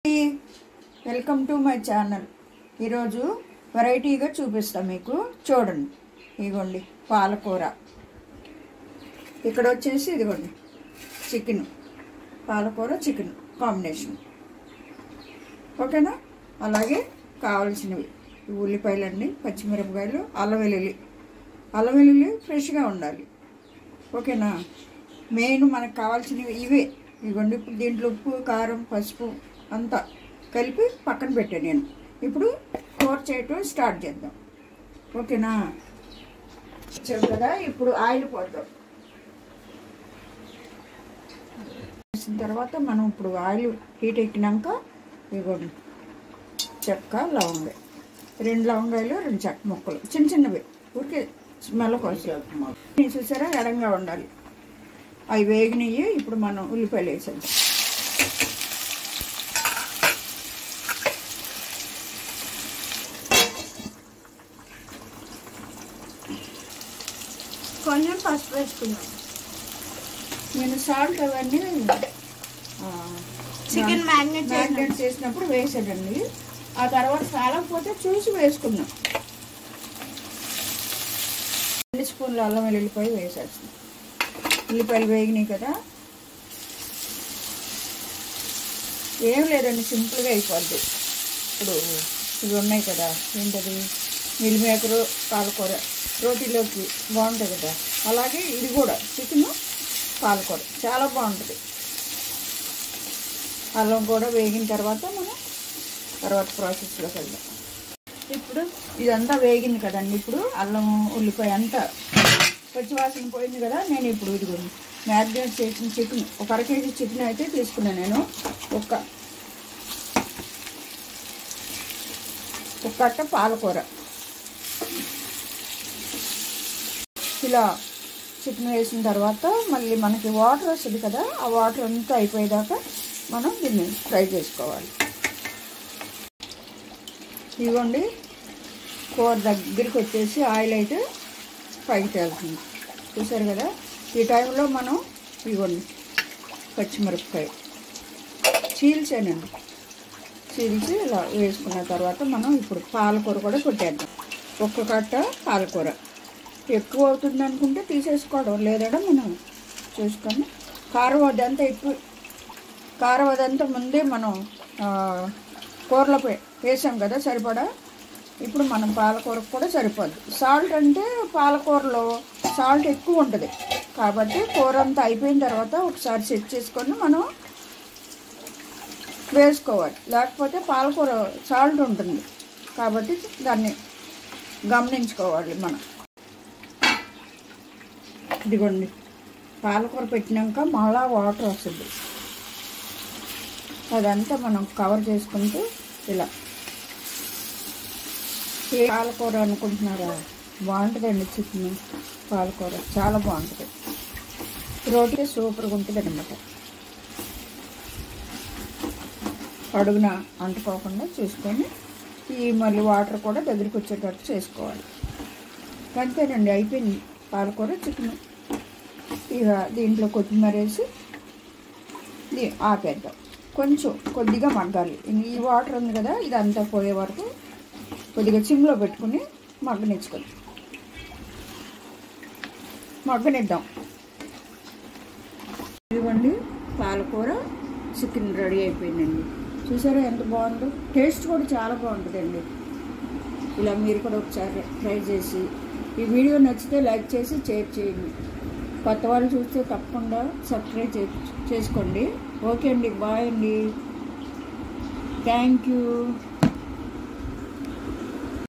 Welcome to my channel. ఈరోజు వెరైటీగా చూపిస్తాం మీకు. చూడండి, ఇదిగోండి పాలకూర. ఇక్కడ వచ్చేసి ఇదిగోండి చికెన్, పాలకూర చికెన్ కాంబినేషన్. ఓకేనా? అలాగే కావాల్సినవి ఉల్లిపాయలండి, పచ్చిమిరపకాయలు, అల్లం వెల్లుల్లి ఫ్రెష్గా ఉండాలి. ఓకేనా? మెయిన్ మనకు కావాల్సినవి ఇవే. ఇదిగోండి, ఇప్పుడు దీంట్లో ఉప్పు, కారం, పసుపు అంతా కలిపి పక్కన పెట్టాను నేను. ఇప్పుడు కూర చేయటం స్టార్ట్ చేద్దాం. ఓకేనా? చెప్పు కదా. ఇప్పుడు ఆయిల్ పోద్దాం. వేసిన తర్వాత మనం ఇప్పుడు ఆయిల్ హీట్ ఎక్కినాక ఇదిగోండి చెక్క, లవంగాయ, 2 లవంగాయలు, 2 చెక్క ముక్కలు చిన్న చిన్నవి, ఊరికే స్మెల్ కోసం. చూసారా, ఎడంగా ఉండాలి. అవి వేగినవి. ఇప్పుడు మనం ఉల్లిపాయలు వేసాం. కొంచెం పసుపు వేసుకున్నాను నేను. సాల్ట్ అవన్నీ చికెన్ మ్యారినేట్ చేసినప్పుడు వేసాడండి. ఆ తర్వాత కాలకపోతే చూసి వేసుకున్నాం. 2 స్పూన్లు అల్లం వెల్లుల్లిపాయ వేసేస్తాం. ఉల్లిపాయలు వేగినాయి కదా. ఏం లేదండి, సింపుల్గా అయిపోద్ది. ఇప్పుడు ఇవి ఉన్నాయి కదా, ఏంటది, మిల్ మేకరు, పాలకూర రోటీలోకి బాగుంటుంది కదా. అలాగే ఇది కూడా చికెను, పాలకూర చాలా బాగుంటుంది. అల్లం కూడా వేగిన తర్వాత మనం తర్వాత ప్రాసెస్లోకి వెళ్దాం. ఇప్పుడు ఇదంతా వేగింది కదండి. ఇప్పుడు అల్లం ఉల్లిపాయ అంతా పచ్చివాసన పోయింది కదా. నేను ఇప్పుడు ఇది మ్యారినేట్ చేసిన చికెన్, ఒక 1/2 కేజీ చికెన్ అయితే తీసుకున్నాను నేను. ఒక కట్ట పాలకూర. ఇలా చికెన్ వేసిన తర్వాత మళ్ళీ మనకి వాటర్ వస్తుంది కదా, ఆ వాటర్ అంతా అయిపోయేదాకా మనం దీన్ని ఫ్రై చేసుకోవాలి. ఇదిగోండి, కూర దగ్గరికి వచ్చేసి ఆయిల్ అయితే పైకి తేలుతుంది. చూసారు కదా. ఈ టైంలో మనం ఇవ్వండి పచ్చిమిరపకాయ చీల్చానండి. చీల్చి ఇలా వేసుకున్న తర్వాత మనం ఇప్పుడు పాలకూర కూడా కొట్టేద్దాం. 1 కట్ట పాలకూర. ఎక్కువ అవుతుంది అనుకుంటే తీసేసుకోవడం, లేదంటే మనం చూసుకొని కారం అదంతా ముందే మనం కూరలో వేసాం కదా సరిపడా. ఇప్పుడు మనం పాలకూరకు కూడా సరిపోద్ది. సాల్ట్ అంటే పాలకూరలో సాల్ట్ ఎక్కువ ఉంటుంది కాబట్టి కూర అంతా అయిపోయిన తర్వాత ఒకసారి చెక్ చేసుకొని మనం వేసుకోవాలి. లేకపోతే పాలకూర సాల్ట్ ఉంటుంది కాబట్టి దాన్ని గమనించుకోవాలి మనం. ఇదిగోండి, పాలకూర పెట్టినాక మళ్ళా వాటర్ వస్తుంది. అదంతా మనం కవర్ చేసుకుంటూ ఇలా. పాలకూర అనుకుంటున్నారా? బాగుంటుందండి చికెన్ పాలకూర, చాలా బాగుంటుంది. రోటీ సూపర్గా ఉంటుంది అన్నమాట. అడుగున అంటుకోకుండా చూసుకొని ఈ మళ్ళీ వాటర్ కూడా దగ్గరికి వచ్చేటట్టు చేసుకోవాలి. అంతేనండి, అయిపోయింది పాలకూర చికెన్. ఇక దీంట్లో కొత్తిమీర వేసి ఆపేద్దాం. కొద్దిగా మగ్గాలి. ఈ వాటర్ ఉంది కదా, ఇదంతా పోయే వరకు కొద్దిగా సిమ్లో పెట్టుకుని మగ్గనిద్దాం. ఇదిగోండి, పాలకూర చికెన్ రెడీ అయిపోయిందండి. చూసారా ఎంత బాగుందో. టేస్ట్ కూడా చాలా బాగుంటుందండి. ఇలా మీరు కూడా ఒకసారి ట్రై చేసి, ఈ వీడియో నచ్చితే లైక్ చేసి షేర్ చేయండి. కొత్త వాళ్ళు చూస్తే తప్పకుండా సబ్స్క్రైబ్ చేసుకోండి. ఓకే అండి, బాయ్ అండి, థ్యాంక్ యూ.